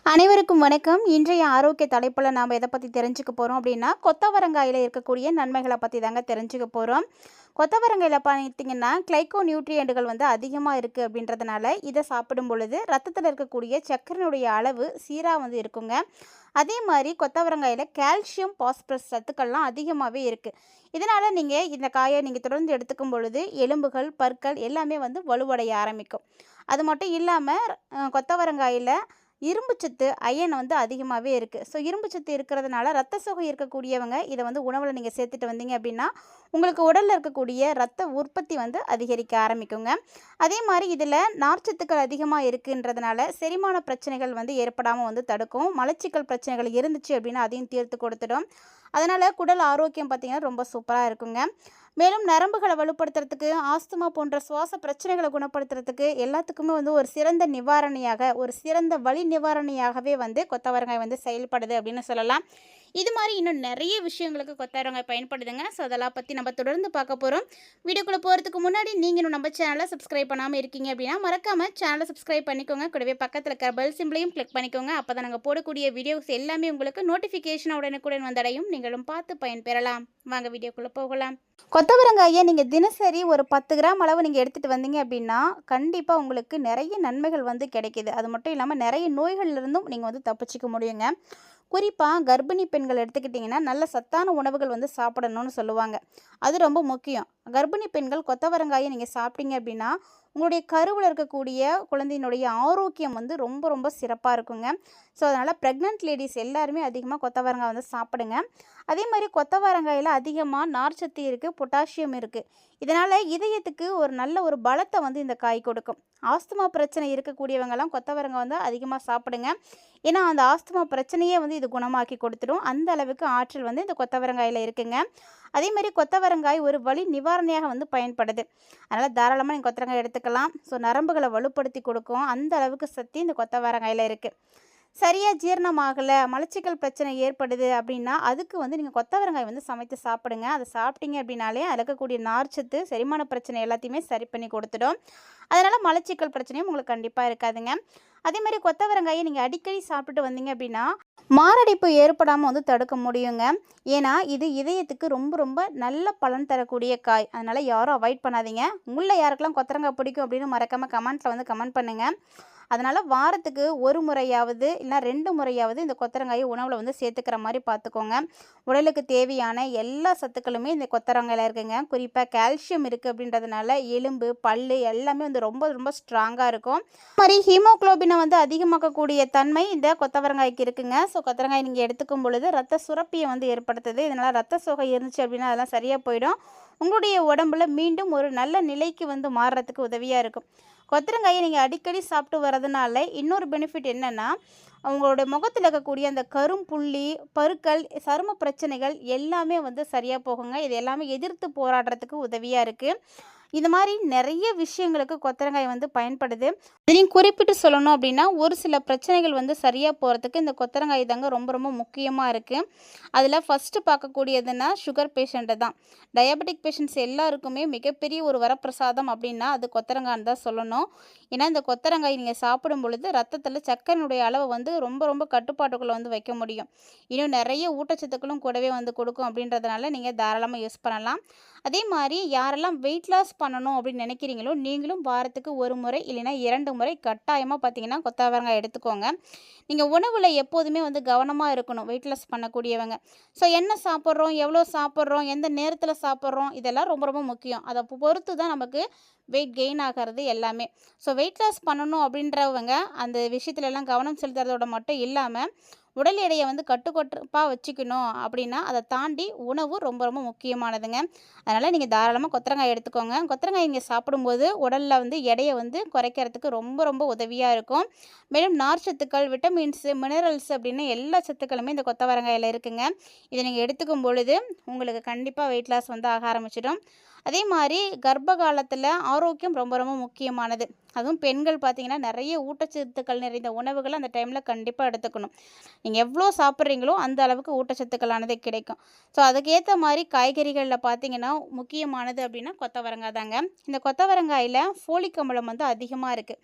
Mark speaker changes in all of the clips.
Speaker 1: அனைவருக்கும் வணக்கம். இன்றைய ஆரோக்கிய தலைப்புல நாம எத பத்தி தெரிஞ்சுக்க போறோம் அப்படின்னா, கொத்தவரங்காயில இருக்கக்கூடிய நன்மைகள பத்தி தாங்க தெரிஞ்சுக்க போறோம். கொத்தவரங்காயில பார்த்தீங்கன்னா, கிளைகோ நியூட்ரியன்ட்கள் வந்து அதிகமா இருக்கு அப்படின்றதுனால, இத சாப்பிடும் பொழுது ரத்தத்துல இருக்கக்கூடிய சர்க்கரையினுடைய அளவு சீரா வந்து இருக்குங்க. அதே மாரி கொத்தவரங்காயில கால்சியம், பாஸ்பரஸ் சத்துக்கள்லாம் அதிகமாவே இருக்கு. இதனால நீங்க இந்த காய நீங்க தொடர்ந்து எடுத்துக்கும் பொழுது, எலும்புகள், பற்கள் எல்லாமே வந்து வலுவடைய ஆரம்பிக்கும். அது மட்டும் இல்லாம, கொத்தவரங்காயில இரும்புச்சத்து, அயன் வந்து அதிகமாவே இருக்கு. ஸோ இரும்புச்சத்து இருக்கிறதுனால, ரத்த சோகை இருக்கக்கூடியவங்க இத வந்து உணவுல நீங்க சேர்த்துட்டு வந்தீங்க அப்படின்னா, உங்களுக்கு உடல்ல இருக்கக்கூடிய ரத்த உற்பத்தி வந்து அதிகரிக்க ஆரம்பிக்குங்க. அதே மாரி இதில நார்ச்சத்துக்கள் அதிகமா இருக்குன்றதுனால, செரிமான பிரச்சனைகள் வந்து ஏற்படாம வந்து தடுக்கும். மலச்சிக்கல் பிரச்சனைகள் இருந்துச்சு அப்படின்னா, அதையும் தீர்த்து கொடுத்துடும். அதனால குடல் ஆரோக்கியம் பார்த்தீங்கன்னா, ரொம்ப சூப்பரா இருக்குங்க. மேலும் நரம்புகள வலுப்படுத்துறதுக்கு, ஆஸ்துமா போன்ற சுவாச பிரச்சனைகள குணப்படுத்துறதுக்கு எல்லாத்துக்குமே வந்து ஒரு சிறந்த நிவாரணியாக, ஒரு சிறந்த வலி நிவாரணியாகவே வந்து கொத்தவரங்காய் வந்து செயல்படுது அப்படின்னு சொல்லலாம். இது மாரி இன்னும் நெறைய விஷயங்களுக்கு கொத்தவரங்காய் பயன்படுதுங்க. ஸோ, அதெல்லாம் பத்தி நம்ம தொடர்ந்து பார்க்க போறோம். வீடியோக்குள்ள போறதுக்கு முன்னாடி நீங்க இன்னும் நம்ம சேனல சப்ஸ்கிரைப் பண்ணாம இருக்கீங்க அப்படின்னா, மறக்காம சேனல சப்ஸ்கிரைப் பண்ணிக்கோங்க. கூடவே பக்கத்துல இருக்கிற பெல் சிம்பலையும் கிளிக் பண்ணிக்கோங்க. அப்பதான் நாங்க போடக்கூடிய வீடியோஸ் எல்லாமே உங்களுக்கு நோட்டிஃபிகேஷனா உடனுக்குடன் வந்தடையும். நீங்களும் பார்த்து பயன்பெறலாம். வாங்க வீடியோக்குள்ள போகலாம். கொத்தவரங்காய நீங்க தினசரி ஒரு 10 கிராம் அளவு நீங்க எடுத்துட்டு வந்தீங்க அப்படின்னா, கண்டிப்பா உங்களுக்கு நெறைய நன்மைகள் வந்து கிடைக்குது. அது மட்டும் இல்லாம நெறைய நோய்கள்ல இருந்தும் நீங்க வந்து தப்பிச்சுக்க முடியுங்க. குறிப்பா கர்ப்பிணி பெண்கள் எடுத்துக்கிட்டிங்கன்னா, நல்ல சத்தான உணவுகள் வந்து சாப்பிடணும்னு சொல்லுவாங்க. அது ரொம்ப முக்கியம். கர்ப்பிணி பெண்கள் கொத்தவரங்காய நீங்க சாப்பிட்டீங்க அப்படின்னா, உங்களுடைய கருவுல இருக்கக்கூடிய குழந்தையினுடைய ஆரோக்கியம் வந்து ரொம்ப ரொம்ப சிறப்பா இருக்குங்க. ஸோ, அதனால பிரெக்னன்ட் லேடீஸ் எல்லாருமே அதிகமா கொத்தவரங்காய் வந்து சாப்பிடுங்க. அதே மாரி கொத்தவரங்காயில அதிகமா நார்ச்சத்து இருக்கு, பொட்டாசியம் இருக்கு. இதனால இதயத்துக்கு ஒரு நல்ல ஒரு பலத்த வந்து இந்த காய் கொடுக்கும். ஆஸ்துமா பிரச்சனை இருக்கக்கூடியவங்கலாம் கொத்தவரங்காய் வந்து அதிகமா சாப்பிடுங்க. ஏன்னா, அந்த ஆஸ்துமா பிரச்சனையே வந்து இது குணமாக்கி கொடுத்துடும். அந்த அளவுக்கு ஆற்றல் வந்து இந்த கொத்தவரங்காயில இருக்குங்க. அதே மாரி கொத்தவரங்காய் ஒரு வலி நிவாரணியாக வந்து பயன்படுது. அதனால தாராளமா நீங்க கொத்தவரங்காய் எடுத்துக்கலாம். ஸோ, நரம்புகள வலுப்படுத்தி கொடுக்கும். அந்த அளவுக்கு சக்தி இந்த கொத்தவரங்காயில இருக்கு. சரியா ஜீரணம் ஆகல, மலச்சிக்கல் பிரச்சனை ஏற்படுது அப்படின்னா, அதுக்கு வந்து நீங்க கொத்தவரங்காய் வந்து சமைத்து சாப்பிடுங்க. அத சாப்பிட்டீங்க அப்படின்னாலே, அதில இருக்கக்கூடிய நார்ச்சத்து, செரிமான பிரச்சனை எல்லாத்தையுமே சரி பண்ணி கொடுத்துடும். அதனால மலச்சிக்கல் பிரச்சனையும் உங்களுக்கு கண்டிப்பா இருக்காதுங்க. அதேமாரி கொத்தவரங்காய நீங்க அடிக்கடி சாப்பிட்டுட்டு வந்தீங்க அப்படின்னா, மாரடைப்பு ஏற்படாம வந்து தடுக்க முடியுங்க. ஏன்னா, இது இதயத்துக்கு ரொம்ப ரொம்ப நல்ல பலன் தரக்கூடிய காய். அதனால யாரும் அவாய்ட் பண்ணாதீங்க. உங்கள்ல யாருக்கெல்லாம் கொத்தவரங்காய் பிடிக்கும் அப்படின்னு மறக்காம கமெண்ட்ல வந்து கமெண்ட் பண்ணுங்க. அதனால வாரத்துக்கு 1 முறையாவது இல்ல 2 முறையாவது இந்த கொத்தவரங்காய உணவுல வந்து சேர்த்துக்கிற மாரி பார்த்துக்கோங்க. உடலுக்கு தேவையான எல்லா சத்துக்களுமே இந்த கொத்தவரங்காயில இருக்குங்க. குறிப்பா கால்சியம் இருக்கு அப்படின்றதுனால எலும்பு, பல்லு எல்லாமே வந்து ரொம்ப ரொம்ப ஸ்ட்ராங்கா இருக்கும். அதே மாரி ஹீமோகுளோபினை வந்து அதிகமாக்கக்கூடிய தன்மை இந்த கொத்தவரங்காய்க்கு இருக்குங்க. ஸோ, கொத்தவரங்காய் நீங்க எடுத்துக்கும் பொழுது ரத்த சுரப்பிய வந்து ஏற்படுத்துது. இதனால ரத்த சோகை இருந்துச்சு அப்படின்னா அதெல்லாம் சரியா போயிடும். உங்களுடைய உடம்புல மீண்டும் ஒரு நல்ல நிலைக்கு வந்து மாறுறதுக்கு உதவியா இருக்கும். கொத்தவரங்காயை நீங்க அடிக்கடி சாப்பிட்டு வரதுனால இன்னொரு பெனிஃபிட் என்னன்னா, உங்களோட முகத்துல இருக்கக்கூடிய அந்த கரும்புள்ளி, பருக்கள், சரும பிரச்சனைகள் எல்லாமே வந்து சரியா போகுங்க. இது எல்லாமே எதிர்த்து போராடுறதுக்கு உதவியா இருக்கு. இது மாரி நெறைய விஷயங்களுக்கு கொத்தவரங்காய் வந்து பயன்படுது. அதுலயும் குறிப்பிட்டு சொல்லணும் அப்படின்னா, ஒரு சில பிரச்சனைகள் வந்து சரியா போறதுக்கு இந்த கொத்தவரங்காய் தாங்க ரொம்ப ரொம்ப முக்கியமா இருக்கு. அதில ஃபர்ஸ்ட்டு பார்க்கக்கூடியதுன்னா, சுகர் பேஷண்ட்டு தான். டயாபெட்டிக் பேஷண்ட்ஸ் எல்லாருக்குமே மிகப்பெரிய ஒரு வரப்பிரசாதம் அப்படின்னா, அது கொத்தவரங்கான்னு தான் சொல்லணும். ஏன்னா, இந்த கொத்தவரங்காய் நீங்க சாப்பிடும் பொழுது ரத்தத்தில சர்க்கரையினுடைய அளவ வந்து ரொம்ப ரொம்ப கட்டுப்பாட்டுக்குள்ள வந்து வைக்க முடியும். இன்னும் நெறைய ஊட்டச்சத்துக்களும் கூடவே வந்து கொடுக்கும் அப்படின்றதுனால, நீங்க தாராளமா யூஸ் பண்ணலாம். அதே மாரி யாரெல்லாம் வெயிட் லாஸ் பண்ணணும் அப்படின்னு நினைக்கிறீங்களோ, நீங்களும் வாரத்துக்கு 1 முறை இல்லைன்னா 2 முறை கட்டாயமா பார்த்தீங்கன்னா, கொத்தவரங்காய் எடுத்துக்கோங்க. நீங்க உணவுல எப்போதுமே வந்து கவனமா இருக்கணும், வெயிட் லாஸ் பண்ணக்கூடியவங்க. ஸோ, என்ன சாப்பிட்றோம், எவ்வளோ சாப்பிட்றோம், எந்த நேரத்தில சாப்பிட்றோம், இதெல்லாம் ரொம்ப ரொம்ப முக்கியம். அத பொறுத்து தான் நமக்கு வெயிட் கெயின் ஆகிறது எல்லாமே. ஸோ, வெயிட் லாஸ் பண்ணணும் அப்படின்றவங்க அந்த விஷயத்துலலாம் கவனம் செலுத்துறதோட மட்டும் இல்லாம, உடல் எடையை வந்து கட்டுக்கோப்பா வச்சுக்கணும் அப்படின்னா, அதை தாண்டி உணவு ரொம்ப ரொம்ப முக்கியமானதுங்க. அதனால் நீங்கள் தாராளமாக கொத்தவரங்காய் எடுத்துக்கோங்க. கொத்தவரங்காய் நீங்கள் சாப்பிடும்போது உடலில் வந்து எடையை வந்து குறைக்கிறதுக்கு ரொம்ப ரொம்ப உதவியாக இருக்கும். மேலும் நார்ச்சத்துக்கள், விட்டமின்ஸு, மினரல்ஸ் அப்படின்னு எல்லா சத்துக்களுமே இந்த கொத்தவரங்காயில் இருக்குங்க. இதை நீங்கள் எடுத்துக்கும் பொழுது உங்களுக்கு கண்டிப்பாக வெயிட் லாஸ் வந்து ஆக ஆரம்பிச்சிடும். அதே மாதிரி கர்ப்ப காலத்தில் ஆரோக்கியம் ரொம்ப ரொம்ப முக்கியமானது. அதுவும் பெண்கள் பார்த்தீங்கன்னா நிறைய ஊட்டச்சத்துக்கள் நிறைந்த உணவுகளை அந்த டைமில் கண்டிப்பாக எடுத்துக்கணும். நீங்கள் எவ்வளோ சாப்பிட்றீங்களோ அந்த அளவுக்கு ஊட்டச்சத்துக்களானது கிடைக்கும். ஸோ, அதுக்கேற்ற மாதிரி காய்கறிகளில் பார்த்தீங்கன்னா முக்கியமானது அப்படின்னா கொத்தவரங்காய் தாங்க. இந்த கொத்தவரங்காயில் ஃபோலிக் அமிலம் வந்து அதிகமாக இருக்குது.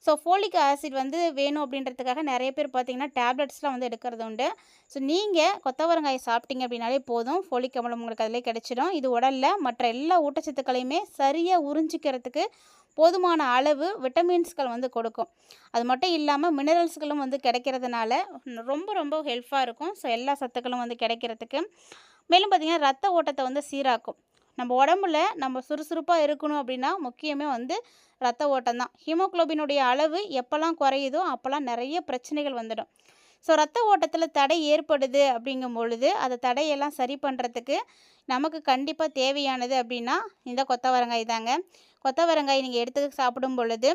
Speaker 1: ஸோ ஃபோலிக் ஆசிட் வந்து வேணும் அப்படின்றதுக்காக நிறைய பேர் பார்த்தீங்கன்னா டேப்லெட்ஸ்லாம் வந்து எடுக்கிறது உண்டு. ஸோ நீங்கள் கொத்தவரங்காயை சாப்பிட்டீங்க அப்படின்னாலே போதும், ஃபோலிக் அமிலம் உங்களுக்கு அதிலே கிடைச்சிடும். இது உடலில் மற்ற எல்லா ஊட்டச்சத்துக்களையுமே சரியாக உறிஞ்சிக்கிறதுக்கு போதுமான அளவு விட்டமின்ஸ்கள் வந்து கொடுக்கும். அது மட்டும் இல்லாமல் மினரல்ஸ்களும் வந்து கிடைக்கிறதுனால ரொம்ப ரொம்ப ஹெல்ப்பாக இருக்கும். ஸோ எல்லா சத்துக்களும் வந்து கிடைக்கிறதுக்கு. மேலும் பார்த்திங்கன்னா ரத்த ஓட்டத்தை வந்து சீராக்கும். நம்ம உடம்புல நம்ம சுறுசுறுப்பாக இருக்கணும் அப்படின்னா முக்கியமே வந்து ரத்த ஓட்டம் தான். ஹீமோக்ளோபினுடைய அளவு எப்போல்லாம் குறையுதோ அப்போல்லாம் நிறைய பிரச்சனைகள் வந்துடும். ஸோ ரத்த ஓட்டத்தில் தடை ஏற்படுது அப்படிங்கும் பொழுது அதை தடையெல்லாம் சரி பண்ணுறதுக்கு நமக்கு கண்டிப்பாக தேவையானது அப்படின்னா இந்த கொத்தவரங்காய் தாங்க. கொத்தவரங்காய் நீங்கள் எடுத்து சாப்பிடும் பொழுது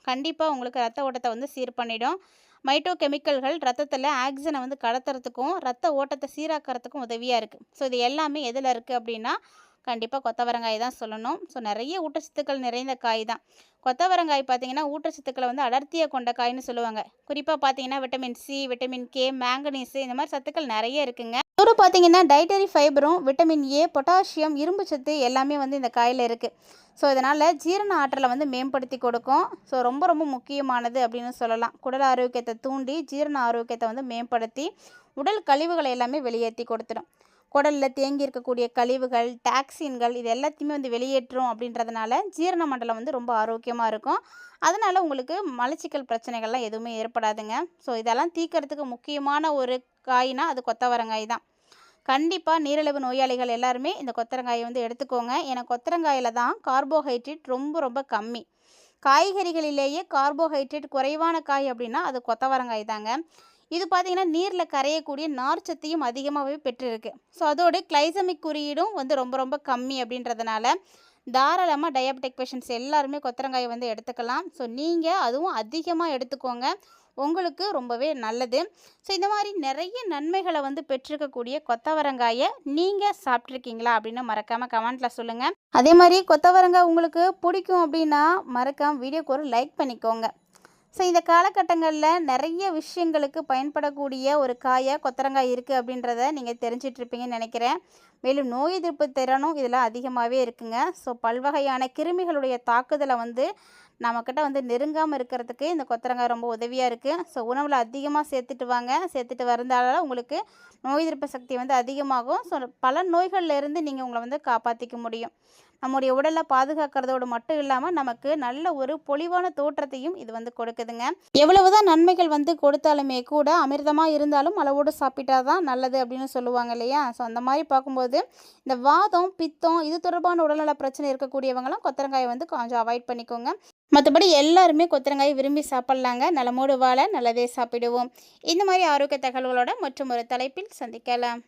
Speaker 1: கண்டிப்பாக உங்களுக்கு ரத்த ஓட்டத்தை வந்து சீர் பண்ணிடும். மைட்டோ கெமிக்கல்கள் ரத்தத்தில் ஆக்சிஜனை வந்து கடத்துறதுக்கும் ரத்த ஓட்டத்தை சீராக்கிறதுக்கும் உதவியாக இருக்குது. ஸோ இது எல்லாமே எதில் இருக்குது அப்படின்னா கண்டிப்பாக கொத்தவரங்காய் தான் சொல்லணும். ஸோ நிறைய ஊட்டச்சத்துக்கள் நிறைந்த காய் தான் கொத்தவரங்காய். பார்த்திங்கன்னா ஊட்டச்சத்துக்களை வந்து அடர்த்தியாக கொண்ட காய்னு சொல்லுவாங்க. குறிப்பாக பார்த்தீங்கன்னா vitamin C, vitamin K, manganese இந்த மாதிரி சத்துக்கள் நிறைய இருக்குங்க. இன்னொரு பார்த்தீங்கன்னா டைட்டரி ஃபைபரும், விட்டமின் ஏ, பொட்டாசியம், இரும்பு சத்து எல்லாமே வந்து இந்த காயில் இருக்குது. ஸோ இதனால் ஜீரண ஆற்றலை வந்து மேம்படுத்தி கொடுக்கும். ஸோ ரொம்ப ரொம்ப முக்கியமானது அப்படின்னு சொல்லலாம். குடல் ஆரோக்கியத்தை தூண்டி ஜீரண ஆரோக்கியத்தை வந்து மேம்படுத்தி உடல் கழிவுகளை எல்லாமே வெளியேற்றி கொடுத்துடும். குடலில் தேங்கி இருக்கக்கூடிய கழிவுகள், டாக்ஸின்கள் இது எல்லாத்தையுமே வந்து வெளியேற்றும் அப்படின்றதுனால ஜீரண மண்டலம் வந்து ரொம்ப ஆரோக்கியமாக இருக்கும். அதனால் உங்களுக்கு மலச்சிக்கல் பிரச்சனைகள்லாம் எதுவுமே ஏற்படாதுங்க. ஸோ இதெல்லாம் தீர்க்கறதுக்கு முக்கியமான ஒரு காய்னா அது கொத்தவரங்காய் தான். கண்டிப்பாக நீரிழிவு நோயாளிகள் எல்லாருமே இந்த கொத்தவரங்காயை வந்து எடுத்துக்கோங்க. ஏன்னா கொத்தவரங்காயில் தான் கார்போஹைட்ரேட் ரொம்ப ரொம்ப கம்மி. காய்கறிகளிலேயே கார்போஹைட்ரேட் குறைவான காய் அப்படின்னா அது கொத்தவரங்காய் தாங்க. இது பார்த்திங்கன்னா நீரில் கரையக்கூடிய நார்ச்சத்தையும் அதிகமாகவே பெற்றிருக்கு. ஸோ அதோடு கிளைசமிக் குறியீடும் வந்து ரொம்ப ரொம்ப கம்மி அப்படின்றதுனால தாராளமாக டயபெட்டிக் பேஷண்ட்ஸ் எல்லாருமே கொத்தவரங்காயை வந்து எடுத்துக்கலாம். ஸோ நீங்கள் அதுவும் அதிகமாக எடுத்துக்கோங்க, உங்களுக்கு ரொம்பவே நல்லது. ஸோ இந்த மாதிரி நிறைய நன்மைகளை வந்து பெற்றிருக்கக்கூடிய கொத்தவரங்காயை நீங்கள் சாப்பிட்ருக்கீங்களா அப்படின்னு மறக்காமல் கமெண்ட்டில் சொல்லுங்கள். அதே மாதிரி கொத்தவரங்காய் உங்களுக்கு பிடிக்கும் அப்படின்னா மறக்காமல் வீடியோக்கு ஒரு லைக் பண்ணிக்கோங்க. ஸோ இந்த காலகட்டங்களில் நிறைய விஷயங்களுக்கு பயன்படக்கூடிய ஒரு காயாக கொத்தவரங்காய் இருக்குது அப்படின்றத நீங்கள் தெரிஞ்சிட்ருப்பீங்கன்னு நினைக்கிறேன். மேலும் நோய் எதிர்ப்பு திறனும் இதில் அதிகமாகவே இருக்குங்க. ஸோ பல்வகையான கிருமிகளுடைய தாக்குதலை வந்து நம்மக்கிட்ட வந்து நெருங்காமல் இருக்கிறதுக்கு இந்த கொத்தவரங்காய் ரொம்ப உதவியாக இருக்குது. ஸோ உணவில் அதிகமாக சேர்த்துட்டு வாங்க. சேர்த்துட்டு வரதால உங்களுக்கு நோய் எதிர்ப்பு சக்தி வந்து அதிகமாகும். ஸோ பல நோய்கள்லேருந்து நீங்கள் உங்களை வந்து காப்பாற்றிக்க முடியும். நம்முடைய உடலை பாதுகாக்கிறதோடு மட்டும் இல்லாமல் நமக்கு நல்ல ஒரு பொலிவான தோற்றத்தையும் இது வந்து கொடுக்குதுங்க. எவ்வளவுதான் நன்மைகள் வந்து கொடுத்தாலுமே கூட அமிர்தமாக இருந்தாலும் அளவோடு சாப்பிட்டா தான் நல்லது அப்படின்னு சொல்லுவாங்க இல்லையா? ஸோ அந்த மாதிரி பார்க்கும்போது இந்த வாதம், பித்தம் இது தொடர்பான உடல்நல பிரச்சனை இருக்கக்கூடியவங்களாம் கொத்தவரங்காயை வந்து கொஞ்சம் அவாய்ட் பண்ணிக்கோங்க. மற்றபடி எல்லாருமே கொத்தவரங்காயை விரும்பி சாப்பிட்லாங்க. நலமோடு வாழ நல்லதே சாப்பிடுவோம். இந்த மாதிரி ஆரோக்கிய தகவல்களோட மற்றும் ஒரு தலைப்பில் சந்திக்கலாம்.